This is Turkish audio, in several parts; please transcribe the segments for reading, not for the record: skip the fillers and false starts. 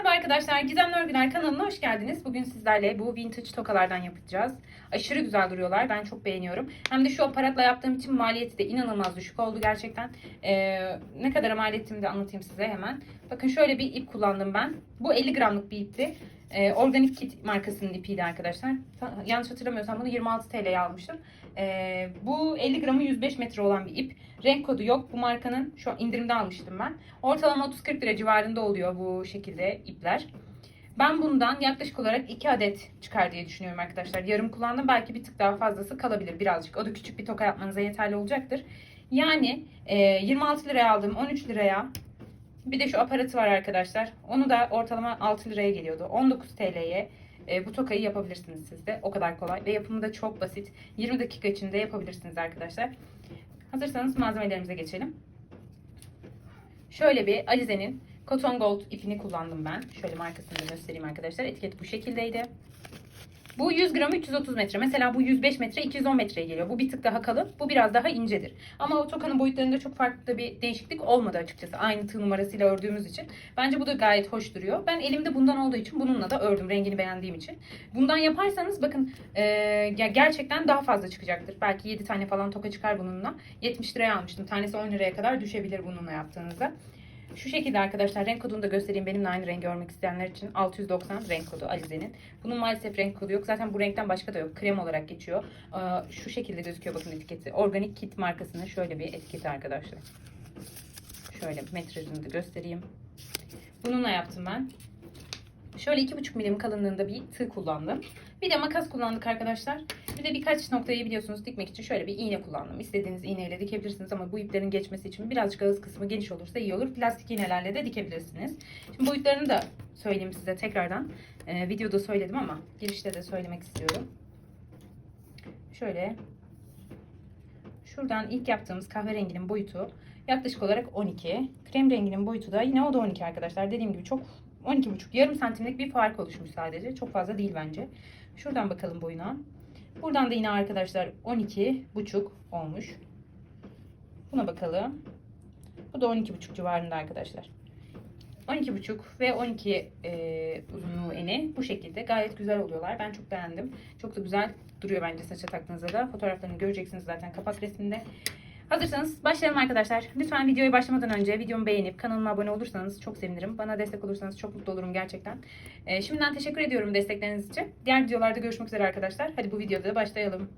Merhaba arkadaşlar, Gizemli Örgüler kanalına hoş geldiniz. Bugün sizlerle bu vintage tokalardan yapacağız. Aşırı güzel duruyorlar, ben çok beğeniyorum. Hem de şu aparatla yaptığım için maliyeti de inanılmaz düşük oldu gerçekten. Ne kadar mal ettiğimi de anlatayım size hemen. Bakın şöyle bir ip kullandım ben. Bu 50 gramlık bir ipti. Organic Kit markasının ipiydi arkadaşlar. Yanlış hatırlamıyorsam bunu 26 TL'ye almıştım. Bu 50 gramı 105 metre olan bir ip. Renk kodu yok bu markanın. Şu an indirimde almıştım ben. Ortalama 30-40 lira civarında oluyor bu şekilde ipler. Ben bundan yaklaşık olarak 2 adet çıkar diye düşünüyorum arkadaşlar. Yarım kullandım. Belki bir tık daha fazlası kalabilir birazcık. O da küçük bir toka yapmanıza yeterli olacaktır. Yani 26 liraya aldım, 13 liraya. Bir de şu aparatı var arkadaşlar. Onu da ortalama 6 liraya geliyordu. 19 TL'ye bu tokayı yapabilirsiniz siz de. O kadar kolay ve yapımı da çok basit. 20 dakika içinde yapabilirsiniz arkadaşlar. Hazırsanız malzemelerimize geçelim. Şöyle bir Alize'nin Cotton Gold ipini kullandım ben. Şöyle markasını da göstereyim arkadaşlar. Etiket bu şekildeydi. Bu 100 gram 330 metre. Mesela bu 105 metre 210 metreye geliyor. Bu bir tık daha kalın. Bu biraz daha incedir. Ama o tokanın boyutlarında çok farklı bir değişiklik olmadı açıkçası. Aynı tığ numarasıyla ördüğümüz için. Bence bu da gayet hoş duruyor. Ben elimde bundan olduğu için bununla da ördüm. Rengini beğendiğim için. Bundan yaparsanız bakın gerçekten daha fazla çıkacaktır. Belki 7 tane falan toka çıkar bununla. 70 liraya almıştım. Tanesi 10 liraya kadar düşebilir bununla yaptığınızda. Şu şekilde arkadaşlar, renk kodunu da göstereyim benimle aynı rengi görmek isteyenler için. 690 renk kodu Alize'nin. Bunun maalesef renk kodu yok. Zaten bu renkten başka da yok. Krem olarak geçiyor. Şu şekilde gözüküyor bakın etiketi. Organic Kit markasının şöyle bir etiketi arkadaşlar. Şöyle metrajını da göstereyim. Bununla yaptım ben. Şöyle 2,5 milim kalınlığında bir tığ kullandım. Bir de makas kullandık arkadaşlar. Bir de birkaç noktayı biliyorsunuz dikmek için şöyle bir iğne kullandım. İstediğiniz iğneyle dikebilirsiniz ama bu iplerin geçmesi için birazcık ağız kısmı geniş olursa iyi olur. Plastik iğnelerle de dikebilirsiniz. Şimdi boyutlarını da söyleyeyim size tekrardan. Videoda söyledim ama girişte de söylemek istiyorum. Şöyle. Şuradan ilk yaptığımız kahverenginin boyutu yaklaşık olarak 12. Krem renginin boyutu da yine o da 12 arkadaşlar. Dediğim gibi çok 12,5 yarım santimlik bir fark oluşmuş sadece. Çok fazla değil bence. Şuradan bakalım boyuna. Buradan da yine arkadaşlar 12,5 olmuş. Buna bakalım. Bu da 12,5 civarında arkadaşlar. 12,5 ve 12 uzunluğu eni bu şekilde gayet güzel oluyorlar. Ben çok beğendim. Çok da güzel duruyor bence saça taktığınızda da. Fotoğraflarını göreceksiniz zaten kapak resminde. Hazırsanız başlayalım arkadaşlar. Lütfen videoya başlamadan önce videomu beğenip kanalıma abone olursanız çok sevinirim. Bana destek olursanız çok mutlu olurum gerçekten. Şimdiden teşekkür ediyorum destekleriniz için. Diğer videolarda görüşmek üzere arkadaşlar. Hadi bu videoda başlayalım.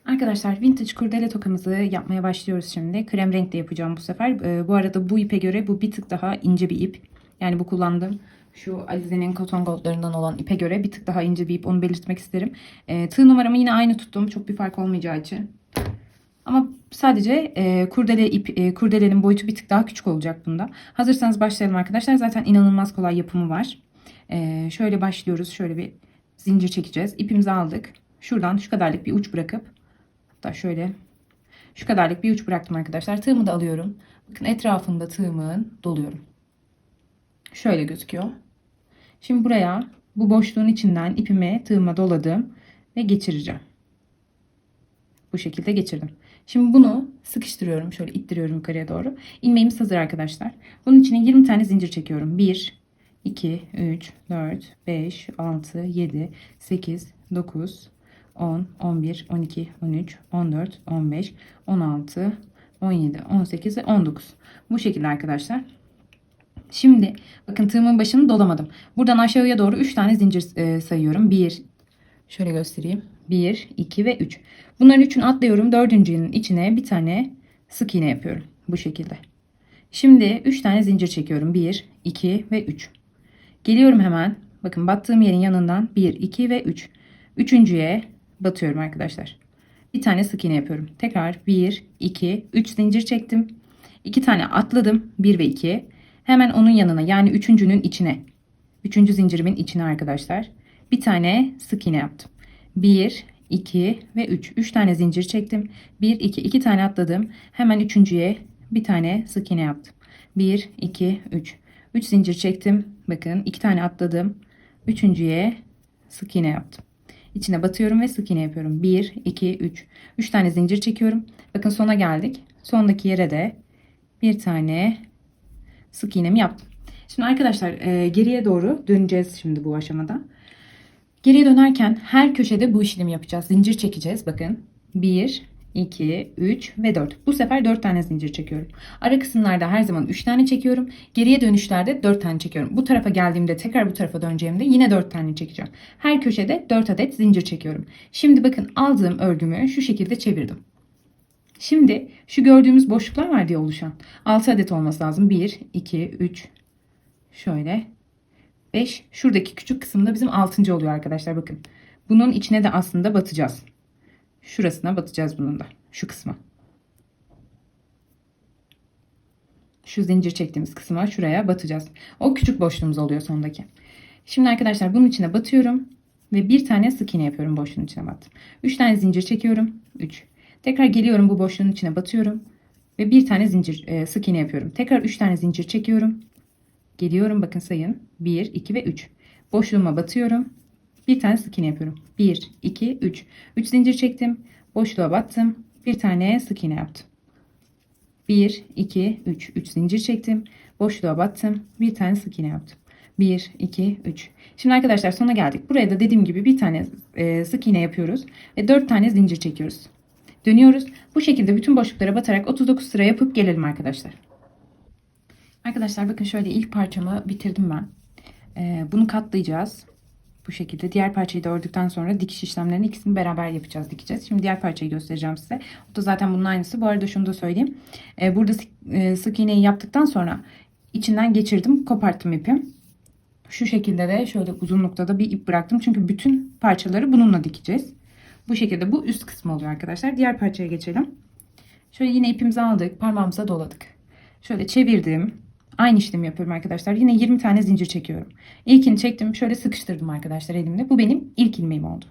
Arkadaşlar vintage kurdele tokamızı yapmaya başlıyoruz şimdi. Krem renkte yapacağım bu sefer. Bu arada bu ipe göre bu bir tık daha ince bir ip. Yani bu kullandığım şu Alize'nin Cotton Gold'larından olan ipe göre bir tık daha ince bir ip. Onu belirtmek isterim. Tığ numaramı yine aynı tuttum. Çok bir fark olmayacağı için. Ama sadece kurdelenin boyutu bir tık daha küçük olacak bunda. Hazırsanız başlayalım arkadaşlar. Zaten inanılmaz kolay yapımı var. Şöyle başlıyoruz. Şöyle bir zincir çekeceğiz. İpimizi aldık. Şuradan şu kadarlık bir uç bırakıp hatta şöyle şu kadarlık bir uç bıraktım arkadaşlar. Tığımı da alıyorum. Bakın etrafında tığımın doluyorum. Şöyle gözüküyor. Şimdi buraya bu boşluğun içinden ipimi tığıma doladım ve geçireceğim. Bu şekilde geçirdim. Şimdi bunu sıkıştırıyorum. Şöyle ittiriyorum yukarıya doğru. İlmeğimiz hazır arkadaşlar. Bunun içine 20 tane zincir çekiyorum. 1, 2, 3, 4, 5, 6, 7, 8, 9, 10, 11, 12, 13, 14, 15, 16, 17, 18 ve 19. Bu şekilde arkadaşlar. Şimdi bakın tığımın başını dolamadım. Buradan aşağıya doğru 3 tane zincir sayıyorum. 1, şöyle göstereyim. 1, 2 ve 3. Bunların üçünü atlıyorum. Dördüncünün içine bir tane sık iğne yapıyorum. Bu şekilde. Şimdi 3 tane zincir çekiyorum. 1, 2 ve 3. Geliyorum hemen. Bakın battığım yerin yanından 1, 2 ve 3. Üçüncüye batıyorum arkadaşlar. Bir tane sık iğne yapıyorum. Tekrar 1, 2, 3 zincir çektim. 2 tane atladım. 1 ve 2. Hemen onun yanına yani üçüncünün içine. Üçüncü zincirimin içine arkadaşlar. Bir tane sık iğne yaptım. 1, 2 ve 3. 3 tane zincir çektim. 1, 2, 2 tane atladım. Hemen üçüncüye bir tane sık iğne yaptım. 1, 2, 3. 3 zincir çektim. Bakın 2 tane atladım. Üçüncüye sık iğne yaptım. İçine batıyorum ve sık iğne yapıyorum. 1, 2, 3. 3 tane zincir çekiyorum. Bakın sona geldik. Sondaki yere de bir tane sık iğnemi yaptım. Şimdi arkadaşlar geriye doğru döneceğiz şimdi bu aşamada. Geriye dönerken her köşede bu işlemi yapacağız. Zincir çekeceğiz. Bakın 1, 2, 3 ve 4. Bu sefer 4 tane zincir çekiyorum. Ara kısımlarda her zaman 3 tane çekiyorum. Geriye dönüşlerde 4 tane çekiyorum. Bu tarafa geldiğimde tekrar bu tarafa döneceğimde yine 4 tane çekeceğim. Her köşede 4 adet zincir çekiyorum. Şimdi bakın aldığım örgümü şu şekilde çevirdim. Şimdi şu gördüğümüz boşluklar var diye oluşan 6 adet olması lazım. 1, 2, 3 şöyle 5. Şuradaki küçük kısımda bizim 6. oluyor arkadaşlar bakın. Bunun içine de aslında batacağız. Şurasına batacağız bunun da. Şu kısma. Şu zincir çektiğimiz kısma şuraya batacağız. O küçük boşluğumuz oluyor sondaki. Şimdi arkadaşlar bunun içine batıyorum. Ve bir tane sık iğne yapıyorum boşluğun içine battım. 3 tane zincir çekiyorum. 3. Tekrar geliyorum bu boşluğun içine batıyorum. Ve bir tane zincir sık iğne yapıyorum. Tekrar 3 tane zincir çekiyorum. Geliyorum bakın sayın. 1, 2 ve 3. Boşluğuma batıyorum. Bir tane sık iğne yapıyorum. 1, 2, 3. 3 zincir çektim. Boşluğa battım. Bir tane sık iğne yaptım. 1, 2, 3. 3 zincir çektim. Boşluğa battım. Bir tane sık iğne yaptım. 1, 2, 3. Şimdi arkadaşlar sona geldik. Buraya da dediğim gibi bir tane sık iğne yapıyoruz. Ve 4 tane zincir çekiyoruz. Dönüyoruz. Bu şekilde bütün boşluklara batarak 39 sıra yapıp gelelim arkadaşlar. Arkadaşlar bakın şöyle ilk parçamı bitirdim ben. Bunu katlayacağız. Bu şekilde diğer parçayı da ördükten sonra dikiş işlemlerini ikisini beraber yapacağız, dikeceğiz. Şimdi diğer parçayı göstereceğim size. O da zaten bunun aynısı. Bu arada şunu da söyleyeyim. Burada sık iğneyi yaptıktan sonra içinden geçirdim, koparttım ipi. Şu şekilde de şöyle uzunlukta da bir ip bıraktım. Çünkü bütün parçaları bununla dikeceğiz. Bu şekilde bu üst kısmı oluyor arkadaşlar. Diğer parçaya geçelim. Şöyle yine ipimizi aldık, parmağımıza doladık. Şöyle çevirdim. Aynı işlemi yapıyorum arkadaşlar. Yine 20 tane zincir çekiyorum. İlkini çektim. Şöyle sıkıştırdım arkadaşlar elimde. Bu benim ilk ilmeğim oldu.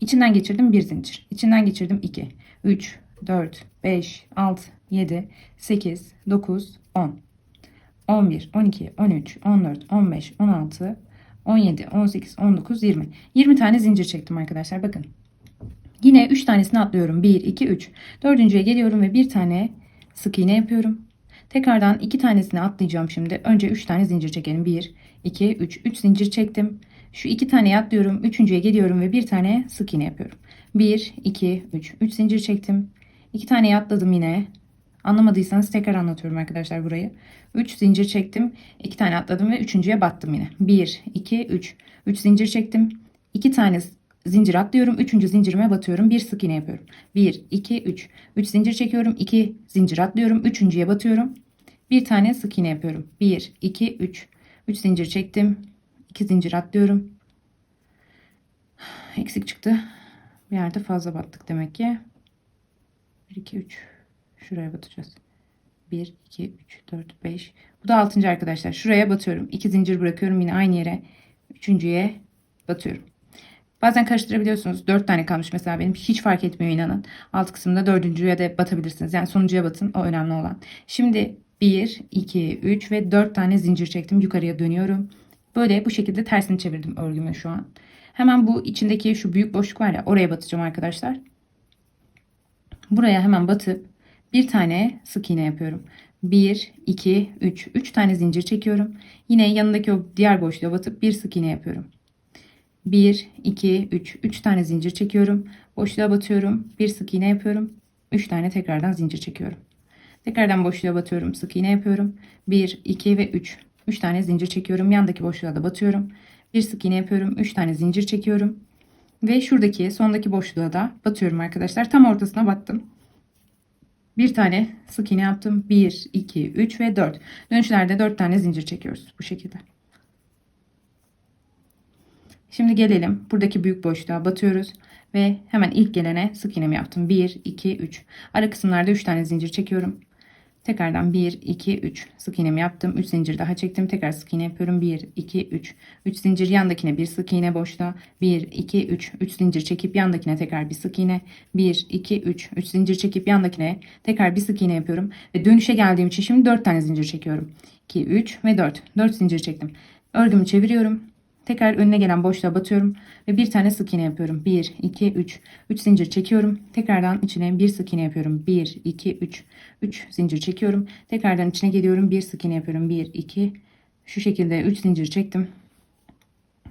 İçinden geçirdim bir zincir. İçinden geçirdim 2, 3, 4, 5, 6, 7, 8, 9, 10, 11, 12, 13, 14, 15, 16, 17, 18, 19, 20. 20 tane zincir çektim arkadaşlar. Bakın. Yine 3 tanesini atlıyorum. 1, 2, 3. Dördüncüye geliyorum ve bir tane sık iğne yapıyorum. Tekrardan 2 tanesini atlayacağım şimdi. Önce 3 tane zincir çekelim. 1, 2, 3. 3 zincir çektim. Şu 2 taneyi atlıyorum. Üçüncüye geliyorum ve bir tane sık iğne yapıyorum. 1, 2, 3. 3 zincir çektim. 2 taneyi atladım yine. Anlamadıysanız tekrar anlatıyorum arkadaşlar burayı. 3 zincir çektim. 2 tane atladım ve üçüncüye battım yine. 1, 2, 3. 3 zincir çektim. 2 tane zincir atlıyorum. Üçüncü zincirime batıyorum. Bir sık iğne yapıyorum. 1, 2, 3. 3 zincir çekiyorum. 2 zincir atlıyorum. Üçüncüye batıyorum. Bir tane sık iğne yapıyorum. 1, 2, 3. 3 zincir çektim. 2 zincir atlıyorum. Eksik çıktı. Bir yerde fazla battık demek ki. 1, 2, 3. Şuraya batacağız. 1, 2, 3, 4, 5. Bu da 6. arkadaşlar. Şuraya batıyorum. 2 zincir bırakıyorum. Yine aynı yere. Üçüncüye batıyorum. Bazen karıştırabiliyorsunuz. 4 tane kalmış mesela benim. Hiç fark etmiyor inanın. Alt kısımda dördüncüye de batabilirsiniz. Yani sonuncuya batın. O önemli olan. Şimdi 1, 2, 3 ve 4 tane zincir çektim. Yukarıya dönüyorum. Böyle bu şekilde tersini çevirdim örgümü şu an. Hemen bu içindeki şu büyük boşluk var ya, oraya batacağım arkadaşlar. Buraya hemen batıp bir tane sık iğne yapıyorum. 1, 2, 3. 3 tane zincir çekiyorum. Yine yanındaki o diğer boşluğa batıp bir sık iğne yapıyorum. 1, 2, 3. 3 tane zincir çekiyorum. Boşluğa batıyorum. Bir sık iğne yapıyorum. 3 tane tekrardan zincir çekiyorum. Tekrardan boşluğa batıyorum. Sık iğne yapıyorum. 1, 2 ve 3. 3 tane zincir çekiyorum. Yandaki boşluğa da batıyorum. Bir sık iğne yapıyorum. 3 tane zincir çekiyorum. Ve şuradaki sondaki boşluğa da batıyorum arkadaşlar. Tam ortasına battım. Bir tane sık iğne yaptım. 1, 2, 3 ve 4. Dönüşlerde 4 tane zincir çekiyoruz. Bu şekilde. Şimdi gelelim. Buradaki büyük boşluğa batıyoruz. Ve hemen ilk gelene sık iğnemi yaptım. 1, 2, 3. Ara kısımlarda 3 tane zincir çekiyorum. Tekrardan 1, 2, 3. Sık iğnemi yaptım. 3 zincir daha çektim. Tekrar sık iğne yapıyorum. 1, 2, 3. 3 zincir yandakine bir sık iğne boşluğa. 1, 2, 3. 3 zincir çekip yandakine tekrar bir sık iğne. 1, 2, 3. 3 zincir çekip yandakine tekrar bir sık iğne yapıyorum. Ve dönüşe geldiğim için şimdi 4 tane zincir çekiyorum. 2, 3 ve 4. 4 zincir çektim. Örgümü çeviriyorum. Tekrar önüne gelen boşluğa batıyorum ve bir tane sık iğne yapıyorum. 1, 2, 3. 3 zincir çekiyorum. Tekrardan içine bir sık iğne yapıyorum. 1, 2, 3. 3 zincir çekiyorum. Tekrardan içine geliyorum. Bir sık iğne yapıyorum. 1, 2 Şu şekilde 3 zincir çektim.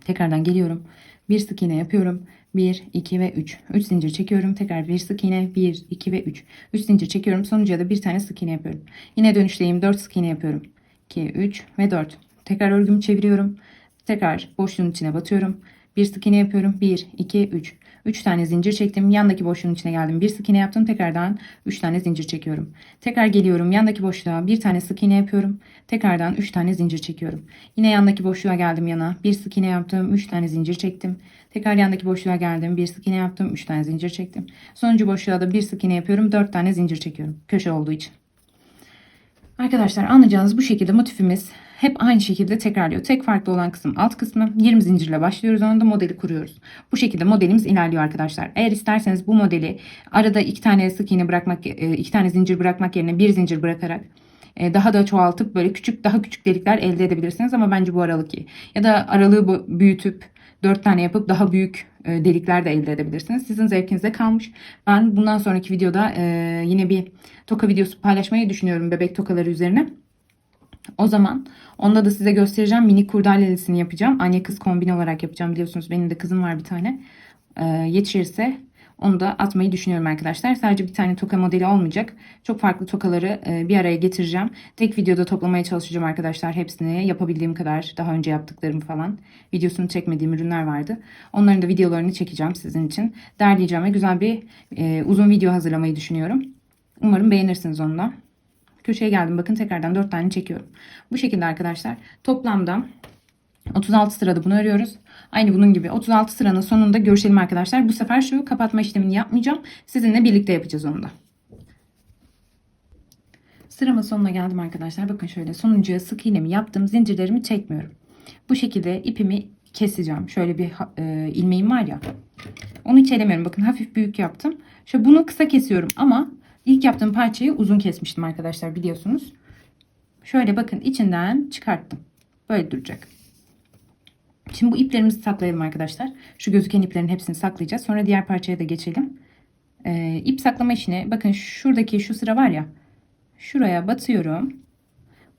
Tekrardan geliyorum. Bir sık iğne yapıyorum. 1, 2 ve 3. 3 zincir çekiyorum. Tekrar bir sık iğne. 1, 2 ve 3. 3 zincir çekiyorum. Sonuncuya da bir tane sık iğne yapıyorum. Yine dönüşteyim. 4 sık iğne yapıyorum. 2, 3 ve 4. Tekrar örgümü çeviriyorum. Tekrar boşluğun içine batıyorum. Bir sık iğne yapıyorum. 1, 2, 3. 3 tane zincir çektim. Yandaki boşluğun içine geldim. Bir sık iğne yaptım. Tekrardan 3 tane zincir çekiyorum. Tekrar geliyorum. Yandaki boşluğa bir tane sık iğne yapıyorum. Tekrardan 3 tane zincir çekiyorum. Yine yandaki boşluğa geldim yana. Bir sık iğne yaptım. 3 tane zincir çektim. Tekrar yandaki boşluğa geldim. Bir sık iğne yaptım. 3 tane zincir çektim. Sonuncu boşluğa da bir sık iğne yapıyorum. 4 tane zincir çekiyorum. Köşe olduğu için. Arkadaşlar anlayacağınız bu şekilde motifimiz hep aynı şekilde tekrarlıyor. Tek farklı olan kısım alt kısmı. 20 zincirle başlıyoruz. Onda da modeli kuruyoruz. Bu şekilde modelimiz ilerliyor arkadaşlar. Eğer isterseniz bu modeli arada 2 tane sık iğne bırakmak, 2 tane zincir bırakmak yerine 1 zincir bırakarak daha da çoğaltıp böyle daha küçük delikler elde edebilirsiniz. Ama bence bu aralık iyi. Ya da aralığı büyütüp 4 tane yapıp daha büyük delikler de elde edebilirsiniz. Sizin zevkinize kalmış. Ben bundan sonraki videoda yine bir toka videosu paylaşmayı düşünüyorum bebek tokaları üzerine. O zaman onda da size göstereceğim. Minik kurdalelisini yapacağım. Anne kız kombin olarak yapacağım. Biliyorsunuz benim de kızım var bir tane. Yetişirse onu da atmayı düşünüyorum arkadaşlar. Sadece bir tane toka modeli olmayacak. Çok farklı tokaları bir araya getireceğim. Tek videoda toplamaya çalışacağım arkadaşlar. Hepsini yapabildiğim kadar. Daha önce yaptıklarım falan. Videosunu çekmediğim ürünler vardı. Onların da videolarını çekeceğim sizin için. Derleyeceğim ve güzel bir uzun video hazırlamayı düşünüyorum. Umarım beğenirsiniz onu da. Köşeye geldim. Bakın tekrardan 4 tane çekiyorum. Bu şekilde arkadaşlar. Toplamda 36 sırada bunu örüyoruz. Aynı bunun gibi 36 sıranın sonunda görüşelim arkadaşlar. Bu sefer şu kapatma işlemini yapmayacağım. Sizinle birlikte yapacağız onu da. Sıramın sonuna geldim arkadaşlar. Bakın şöyle sonuncuya sık iğnemi yaptım. Zincirlerimi çekmiyorum. Bu şekilde ipimi keseceğim. Şöyle bir ilmeğim var ya. Onu hiç elemiyorum. Bakın hafif büyük yaptım. Şöyle bunu kısa kesiyorum ama ilk yaptığım parçayı uzun kesmiştim arkadaşlar biliyorsunuz. Şöyle bakın içinden çıkarttım. Böyle duracak. Şimdi bu iplerimizi saklayalım arkadaşlar. Şu gözüken iplerin hepsini saklayacağız. Sonra diğer parçaya da geçelim. İp saklama işine bakın şuradaki şu sıra var ya. Şuraya batıyorum.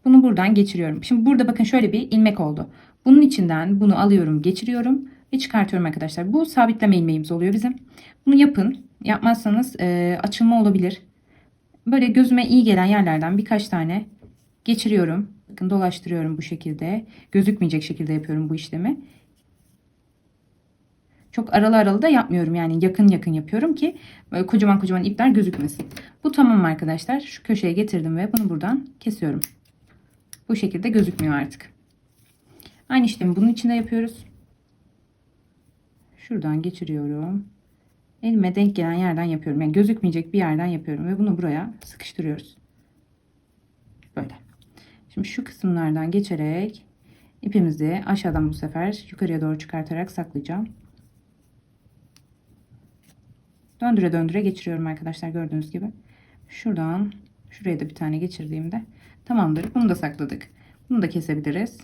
Bunu buradan geçiriyorum. Şimdi burada bakın şöyle bir ilmek oldu. Bunun içinden bunu alıyorum, geçiriyorum ve çıkartıyorum arkadaşlar. Bu sabitleme ilmeğimiz oluyor bizim. Bunu yapın. Yapmazsanız açılma olabilir. Böyle gözüme iyi gelen yerlerden birkaç tane geçiriyorum. Bakın dolaştırıyorum bu şekilde. Gözükmeyecek şekilde yapıyorum bu işlemi. Çok aralı aralı da yapmıyorum. Yani yakın yakın yapıyorum ki böyle kocaman kocaman ipler gözükmesin. Bu tamam arkadaşlar. Şu köşeye getirdim ve bunu buradan kesiyorum. Bu şekilde gözükmüyor artık. Aynı işlemi bunun içinde yapıyoruz. Şuradan geçiriyorum. Elime denk gelen yerden yapıyorum. Yani gözükmeyecek bir yerden yapıyorum ve bunu buraya sıkıştırıyoruz. Böyle. Şimdi şu kısımlardan geçerek ipimizi aşağıdan bu sefer yukarıya doğru çıkartarak saklayacağım. Döndüre döndüre geçiriyorum arkadaşlar gördüğünüz gibi. Şuradan şuraya da bir tane geçirdiğimde tamamdır. Bunu da sakladık. Bunu da kesebiliriz.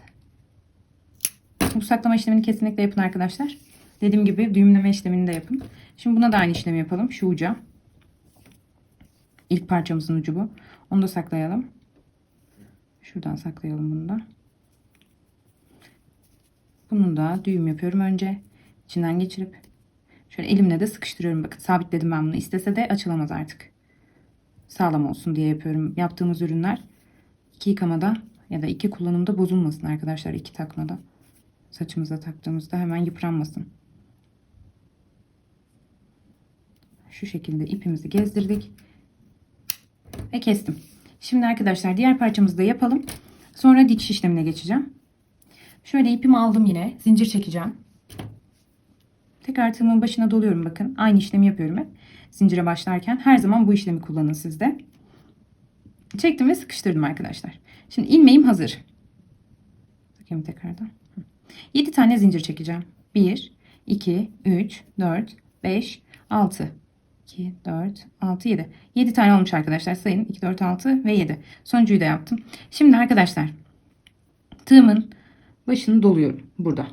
Bu saklama işlemini kesinlikle yapın arkadaşlar. Dediğim gibi düğümleme işlemini de yapın. Şimdi buna da aynı işlemi yapalım. Şu uca. İlk parçamızın ucu bu. Onu da saklayalım. Şuradan saklayalım bunu da. Bunun da düğüm yapıyorum önce. İçinden geçirip şöyle elimle de sıkıştırıyorum. Bakın sabitledim ben bunu. İstese de açılamaz artık. Sağlam olsun diye yapıyorum. Yaptığımız ürünler 2 yıkamada ya da 2 kullanımda bozulmasın arkadaşlar. 2 takmada. Saçımıza taktığımızda hemen yıpranmasın. Şu şekilde ipimizi gezdirdik. Ve kestim. Şimdi arkadaşlar diğer parçamızı da yapalım. Sonra dikiş işlemine geçeceğim. Şöyle ipimi aldım yine. Zincir çekeceğim. Tekrar tığımın başına doluyorum bakın. Aynı işlemi yapıyorum hep. Zincire başlarken her zaman bu işlemi kullanın siz de. Çektim ve sıkıştırdım arkadaşlar. Şimdi ilmeğim hazır. Bakayım tekrardan. 7 tane zincir çekeceğim. 1, 2, 3, 4, 5, 6. 2, 4, 6, 7. 7 tane olmuş arkadaşlar. Sayın 2, 4, 6 ve 7. Sonuncuyu da yaptım. Şimdi arkadaşlar tığımın başını doluyorum burada.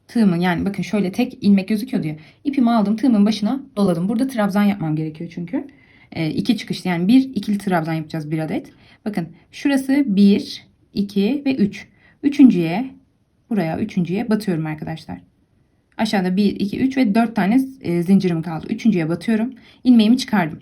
Tığımın yani bakın şöyle tek ilmek gözüküyor diye. İpimi aldım tığımın başına doladım. Burada trabzan yapmam gerekiyor çünkü. 2 çıkışlı yani bir ikili trabzan yapacağız bir adet. Bakın şurası 1, 2 ve 3. Üçüncüye, buraya üçüncüye batıyorum arkadaşlar. Aşağıda 1, 2, 3 ve 4 tane zincirim kaldı. Üçüncüye batıyorum. İlmeğimi çıkardım.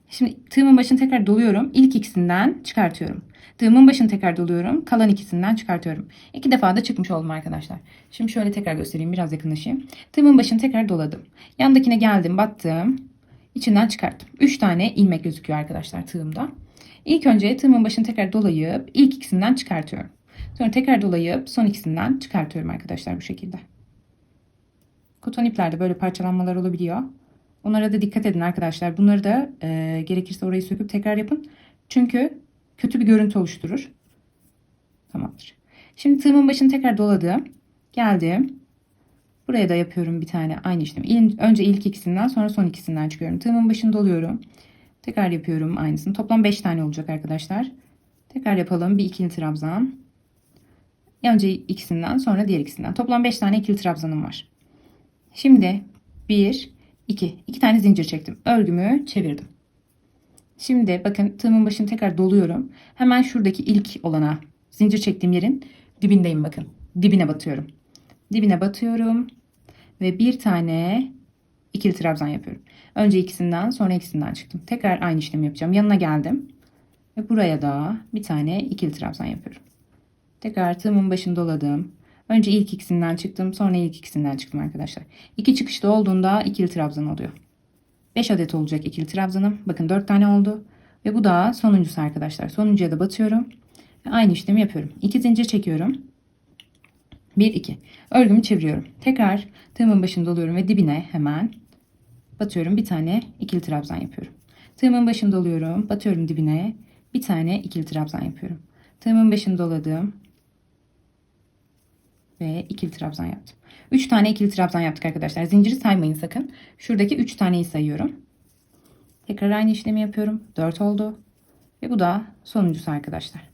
Şimdi tığımın başını tekrar doluyorum. İlk ikisinden çıkartıyorum. Tığımın başını tekrar doluyorum. Kalan ikisinden çıkartıyorum. 2 defa da çıkmış oldum arkadaşlar. Şimdi şöyle tekrar göstereyim. Biraz yakınlaşayım. Tığımın başını tekrar doladım. Yandakine geldim, battım. İçinden çıkarttım. 3 tane ilmek gözüküyor arkadaşlar tığımda. İlk önce tığımın başını tekrar dolayıp ilk ikisinden çıkartıyorum. Sonra tekrar dolayıp son ikisinden çıkartıyorum arkadaşlar bu şekilde. Koton iplerde böyle parçalanmalar olabiliyor. Onlara da dikkat edin arkadaşlar. Bunları da gerekirse orayı söküp tekrar yapın. Çünkü kötü bir görüntü oluşturur. Tamamdır. Şimdi tığımın başını tekrar doladım. Geldim. Buraya da yapıyorum bir tane aynı işlemi. Önce ilk ikisinden sonra son ikisinden çıkıyorum. Tığımın başını doluyorum. Tekrar yapıyorum aynısını. Toplam 5 tane olacak arkadaşlar. Tekrar yapalım. Bir ikili trabzan. Önce ikisinden sonra diğer ikisinden. Toplam 5 tane ikili trabzanım var. Şimdi 1, 2 tane zincir çektim. Örgümü çevirdim. Şimdi bakın tığımın başını tekrar doluyorum. Hemen şuradaki ilk olana zincir çektiğim yerin dibindeyim bakın. Dibine batıyorum. Dibine batıyorum. Ve bir tane ikili trabzan yapıyorum. Önce ikisinden sonra ikisinden çıktım. Tekrar aynı işlemi yapacağım. Yanına geldim. Ve buraya da bir tane ikili trabzan yapıyorum. Tekrar tığımın başını doladım. Önce ilk ikisinden çıktım. Sonra ilk ikisinden çıktım arkadaşlar. İki çıkışta olduğunda ikili trabzan oluyor. 5 adet olacak ikili trabzanım. Bakın 4 tane oldu. Ve bu da sonuncusu arkadaşlar. Sonuncuya da batıyorum. Ve aynı işlemi yapıyorum. 2 zincir çekiyorum. 1, 2. Örgümü çeviriyorum. Tekrar tığımın başını doluyorum ve dibine hemen batıyorum. Bir tane ikili trabzan yapıyorum. Tığımın başını doluyorum. Batıyorum dibine. Bir tane ikili trabzan yapıyorum. Tığımın başını doladım. Ve ikili trabzan yaptım. 3 tane ikili trabzan yaptık arkadaşlar. Zinciri saymayın sakın. Şuradaki 3 taneyi sayıyorum. Tekrar aynı işlemi yapıyorum. 4 oldu. Ve bu da sonuncusu arkadaşlar.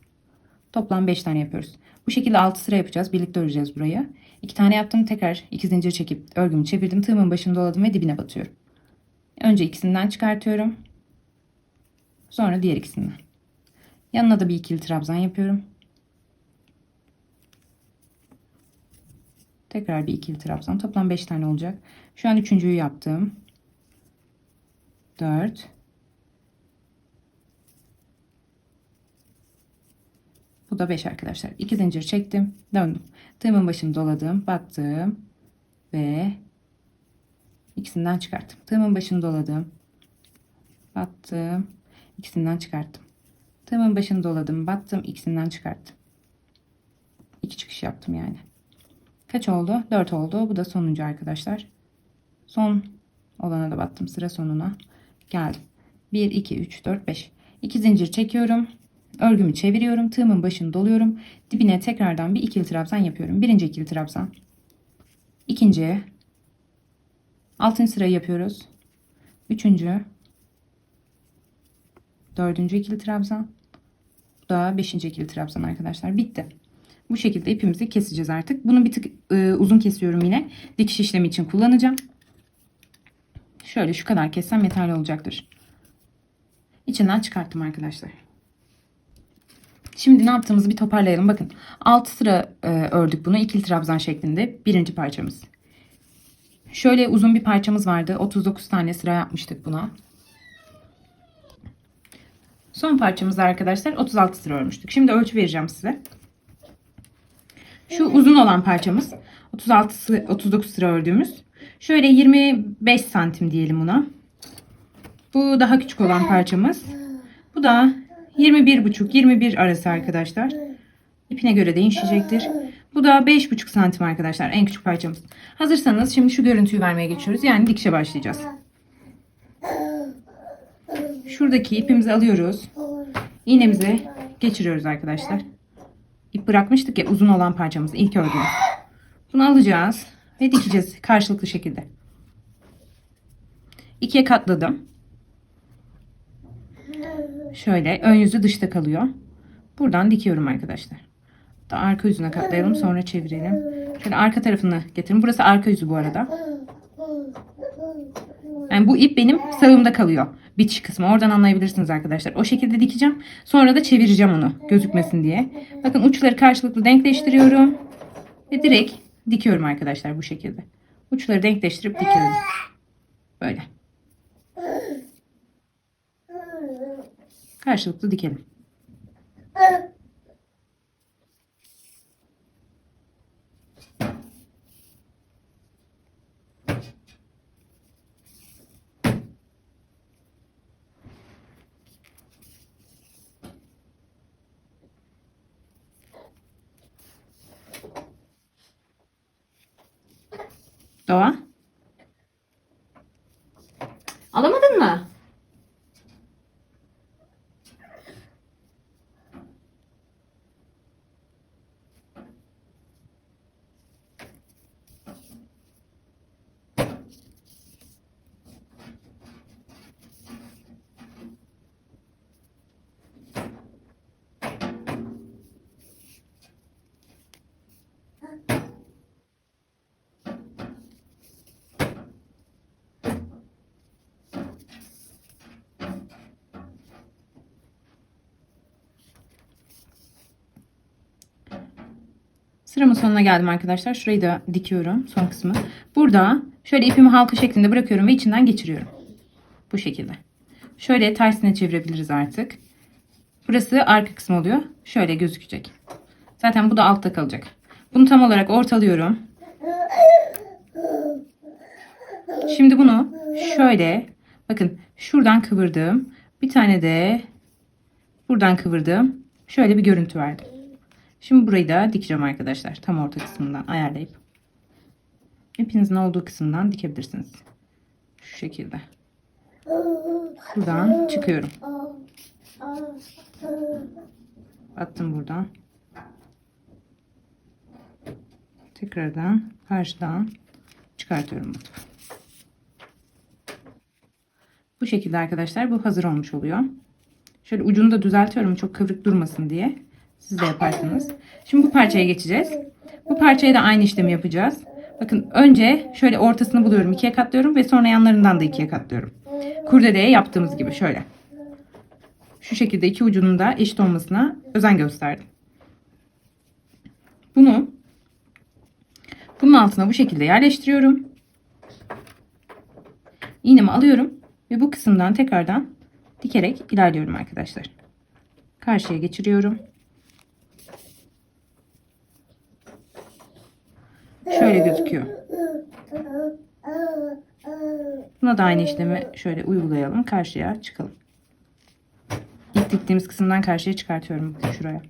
Toplam 5 tane yapıyoruz. Bu şekilde 6 sıra yapacağız. Birlikte öreceğiz burayı. 2 tane yaptım. Tekrar 2 zincir çekip örgümü çevirdim. Tığımın başını doladım ve dibine batıyorum. Önce ikisinden çıkartıyorum. Sonra diğer ikisinden. Yanına da bir ikili trabzan yapıyorum. Tekrar bir ikili trabzan. Toplam 5 tane olacak. Şu an üçüncüyü yaptım. 4. Bu da 5 arkadaşlar. 2 zincir çektim. Döndüm. Tığımın başını doladım. Battım. Ve ikisinden çıkarttım. Tığımın başını doladım. Battım. İkisinden çıkarttım. Tığımın başını doladım. Battım. İkisinden çıkarttım. 2 çıkış yaptım yani. Kaç oldu? 4 oldu. Bu da sonuncu arkadaşlar. Son olana da battım. Sıra sonuna geldim. 1, 2, 3, 4, 5. 2 zincir çekiyorum. Örgümü çeviriyorum. Tığımın başını doluyorum. Dibine tekrardan bir ikili trabzan yapıyorum. Birinci ikili trabzan. İkinci. 6. sırayı yapıyoruz. Üçüncü. Dördüncü ikili trabzan. Bu da 5. ikili trabzan arkadaşlar. Bitti. Bu şekilde ipimizi keseceğiz artık. Bunu bir tık uzun kesiyorum yine. Dikiş işlemi için kullanacağım. Şöyle şu kadar kessem yeterli olacaktır. İçinden çıkarttım arkadaşlar. Şimdi ne yaptığımızı bir toparlayalım. Bakın 6 sıra ördük bunu. İkili trabzan şeklinde. Birinci parçamız. Şöyle uzun bir parçamız vardı. 39 tane sıra yapmıştık buna. Son parçamızda arkadaşlar 36 sıra örmüştük. Şimdi ölçü vereceğim size. Şu uzun olan parçamız 39 sıra ördüğümüz. Şöyle 25 santim diyelim buna. Bu daha küçük olan parçamız. Bu da 21,5-21 arası arkadaşlar. İpine göre değişecektir. Bu da 5,5 santim arkadaşlar. En küçük parçamız. Hazırsanız şimdi şu görüntüyü vermeye geçiyoruz. Yani dikişe başlayacağız. Şuradaki ipimizi alıyoruz. İğnemizi geçiriyoruz arkadaşlar. İp bırakmıştık ya uzun olan parçamız. İlk ördüğümüz. Bunu alacağız ve dikeceğiz karşılıklı şekilde. İkiye katladım. Şöyle ön yüzü dışta kalıyor. Buradan dikiyorum arkadaşlar. Da arka yüzüne katlayalım sonra çevirelim. Şöyle arka tarafını getirin. Burası arka yüzü bu arada. Yani bu ip benim sağımda kalıyor. Bitiş kısmı. Oradan anlayabilirsiniz arkadaşlar. O şekilde dikeceğim. Sonra da çevireceğim onu gözükmesin diye. Bakın uçları karşılıklı denkleştiriyorum. Ve direkt dikiyorum arkadaşlar bu şekilde. Uçları denkleştirip dikiyorum. Böyle. Karşılıklı dikelim. Doğa. Alamadın mı? Sıramın sonuna geldim arkadaşlar. Şurayı da dikiyorum son kısmı. Burada şöyle ipimi halka şeklinde bırakıyorum ve içinden geçiriyorum. Bu şekilde. Şöyle tersine çevirebiliriz artık. Burası arka kısmı oluyor. Şöyle gözükecek. Zaten bu da altta kalacak. Bunu tam olarak ortalıyorum. Şimdi bunu şöyle bakın şuradan kıvırdım. Bir tane de buradan kıvırdım. Şöyle bir görüntü verdim. Şimdi burayı da dikeceğim arkadaşlar. Tam orta kısmından ayarlayıp. İpinizin olduğu kısımdan dikebilirsiniz. Şu şekilde. Buradan çıkıyorum. Attım buradan. Tekrardan karşıdan çıkartıyorum bunu. Bu şekilde arkadaşlar bu hazır olmuş oluyor. Şöyle ucunu da düzeltiyorum çok kıvrık durmasın diye. Siz de yaparsınız. Şimdi bu parçaya geçeceğiz. Bu parçaya da aynı işlemi yapacağız. Bakın önce şöyle ortasını buluyorum. İkiye katlıyorum ve sonra yanlarından da ikiye katlıyorum. Kurdeleye yaptığımız gibi şöyle. Şu şekilde iki ucunun da eşit olmasına özen gösterdim. Bunun altına bu şekilde yerleştiriyorum. İğnemi alıyorum ve bu kısımdan tekrardan dikerek ilerliyorum arkadaşlar. Karşıya geçiriyorum. Şöyle gözüküyor. Buna da aynı işlemi şöyle uygulayalım. Karşıya çıkalım. İlk diktiğimiz kısımdan karşıya çıkartıyorum. Şuraya.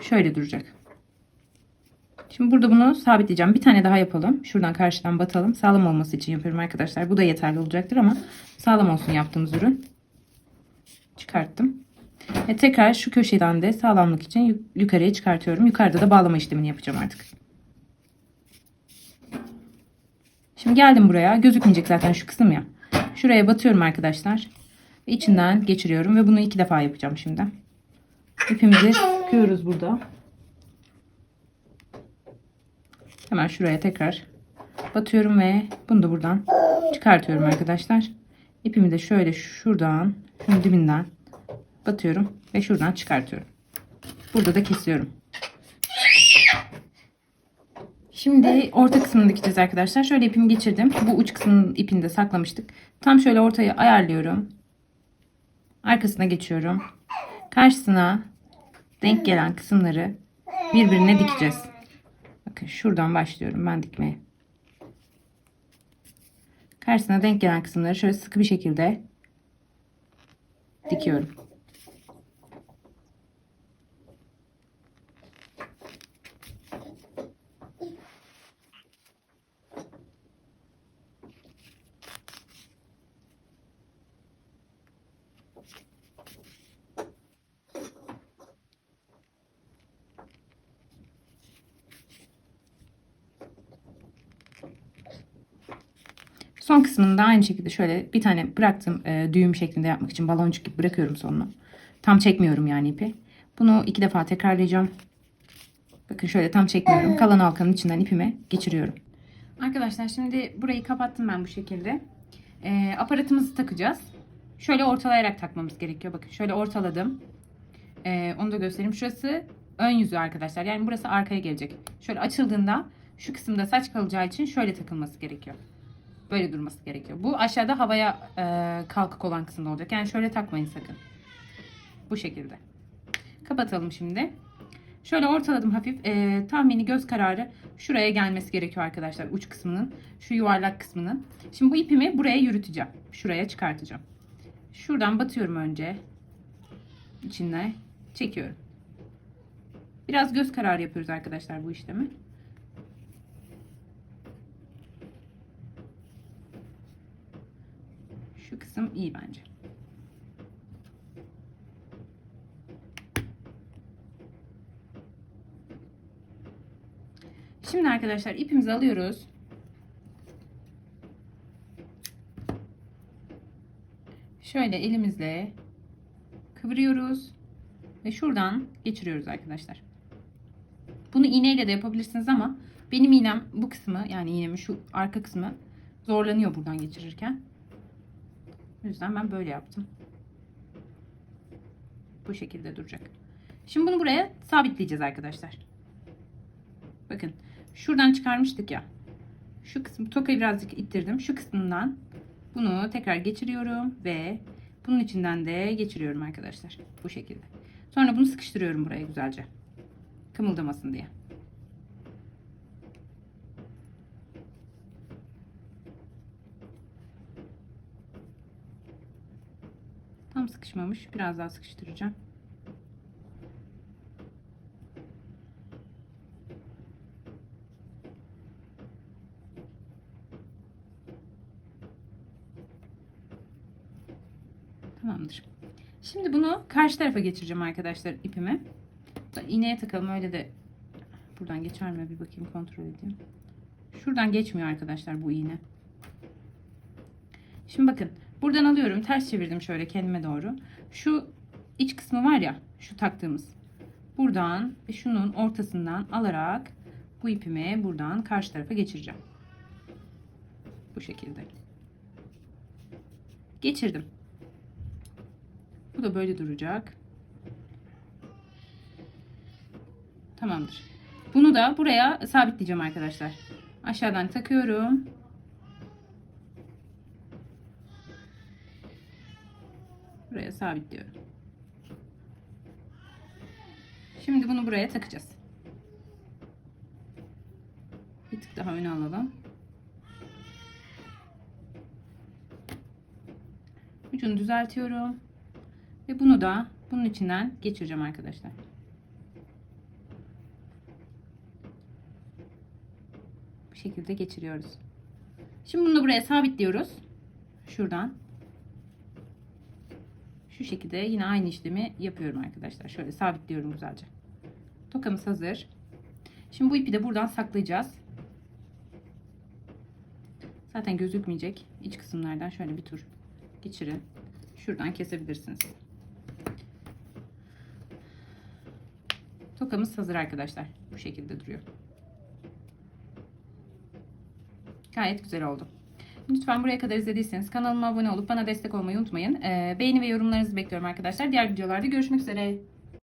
Şöyle duracak. Şimdi burada bunu sabitleyeceğim. Bir tane daha yapalım. Şuradan karşıdan batalım. Sağlam olması için yapıyorum arkadaşlar. Bu da yeterli olacaktır ama sağlam olsun yaptığımız ürün. Çıkarttım. Ve tekrar şu köşeden de sağlamlık için yukarıya çıkartıyorum. Yukarıda da bağlama işlemini yapacağım artık. Şimdi geldim buraya. Gözükmeyecek zaten şu kısım ya. Şuraya batıyorum arkadaşlar. Ve içinden geçiriyorum ve bunu 2 defa yapacağım şimdi. İpimizi sıkıyoruz burada. Hemen şuraya tekrar batıyorum ve bunu da buradan çıkartıyorum arkadaşlar. İpimi de şöyle şuradan, şunun dibinden batıyorum ve şuradan çıkartıyorum. Burada da kesiyorum. Şimdi orta kısmını dikeceğiz arkadaşlar. Şöyle ipimi geçirdim. Bu uç kısmının ipini de saklamıştık. Tam şöyle ortaya ayarlıyorum. Arkasına geçiyorum. Karşısına denk gelen kısımları birbirine dikeceğiz. Bakın şuradan başlıyorum ben dikmeye. Karşısına denk gelen kısımları şöyle sıkı bir şekilde dikiyorum. Son kısmını da aynı şekilde şöyle bir tane bıraktım, düğüm şeklinde yapmak için baloncuk gibi bırakıyorum sonuna. Tam çekmiyorum yani ipi. Bunu 2 defa tekrarlayacağım. Bakın şöyle tam çekmiyorum. Kalan halkanın içinden ipimi geçiriyorum. Arkadaşlar şimdi burayı kapattım ben bu şekilde. Aparatımızı takacağız. Şöyle ortalayarak takmamız gerekiyor. Bakın şöyle ortaladım. Onu da göstereyim. Şurası ön yüzü arkadaşlar. Yani burası arkaya gelecek. Şöyle açıldığında şu kısımda saç kalacağı için şöyle takılması gerekiyor. Böyle durması gerekiyor. Bu aşağıda havaya kalkık olan kısımda olacak. Yani şöyle takmayın sakın. Bu şekilde. Kapatalım şimdi. Şöyle ortaladım hafif. Tahmini göz kararı şuraya gelmesi gerekiyor arkadaşlar. Uç kısmının. Şu yuvarlak kısmının. Şimdi bu ipimi buraya yürüteceğim. Şuraya çıkartacağım. Şuradan batıyorum önce. İçine çekiyorum. Biraz göz kararı yapıyoruz arkadaşlar bu işlemi. Şu kısım iyi bence. Şimdi arkadaşlar ipimizi alıyoruz. Şöyle elimizle kıvırıyoruz ve şuradan geçiriyoruz arkadaşlar. Bunu iğneyle de yapabilirsiniz ama benim iğnem bu kısmı, yani iğnemin şu arka kısmı zorlanıyor buradan geçirirken. O yüzden ben böyle yaptım. Bu şekilde duracak. Şimdi bunu buraya sabitleyeceğiz arkadaşlar. Bakın şuradan çıkarmıştık ya. Şu kısmı tokayı birazcık ittirdim. Şu kısmından bunu tekrar geçiriyorum ve bunun içinden de geçiriyorum arkadaşlar. Bu şekilde. Sonra bunu sıkıştırıyorum buraya güzelce. Kımıldamasın diye. Tam sıkışmamış. Biraz daha sıkıştıracağım. Tamamdır. Şimdi bunu karşı tarafa geçireceğim arkadaşlar ipimi. İğneye takalım, öyle de buradan geçer mi bir bakayım, kontrol edeyim. Şuradan geçmiyor arkadaşlar bu iğne. Şimdi bakın buradan alıyorum, ters çevirdim şöyle kendime doğru. Şu iç kısmı var ya, şu taktığımız. Buradan ve şunun ortasından alarak bu ipimi buradan karşı tarafa geçireceğim. Bu şekilde. Geçirdim. Bu da böyle duracak. Tamamdır. Bunu da buraya sabitleyeceğim arkadaşlar. Aşağıdan takıyorum. Buraya sabitliyorum. Şimdi bunu buraya takacağız. Bir tık daha öne alalım. Ucunu düzeltiyorum. Ve bunu da bunun içinden geçireceğim arkadaşlar. Bu şekilde geçiriyoruz. Şimdi bunu da buraya sabitliyoruz. Şuradan. Şu şekilde yine aynı işlemi yapıyorum arkadaşlar. Şöyle sabitliyorum güzelce. Tokamız hazır. Şimdi bu ipi de buradan saklayacağız. Zaten gözükmeyecek. İç kısımlardan şöyle bir tur geçirin. Şuradan kesebilirsiniz. Tokamız hazır arkadaşlar. Bu şekilde duruyor. Gayet güzel oldu. Lütfen buraya kadar izlediyseniz kanalıma abone olup bana destek olmayı unutmayın. Beğeni ve yorumlarınızı bekliyorum arkadaşlar. Diğer videolarda görüşmek üzere.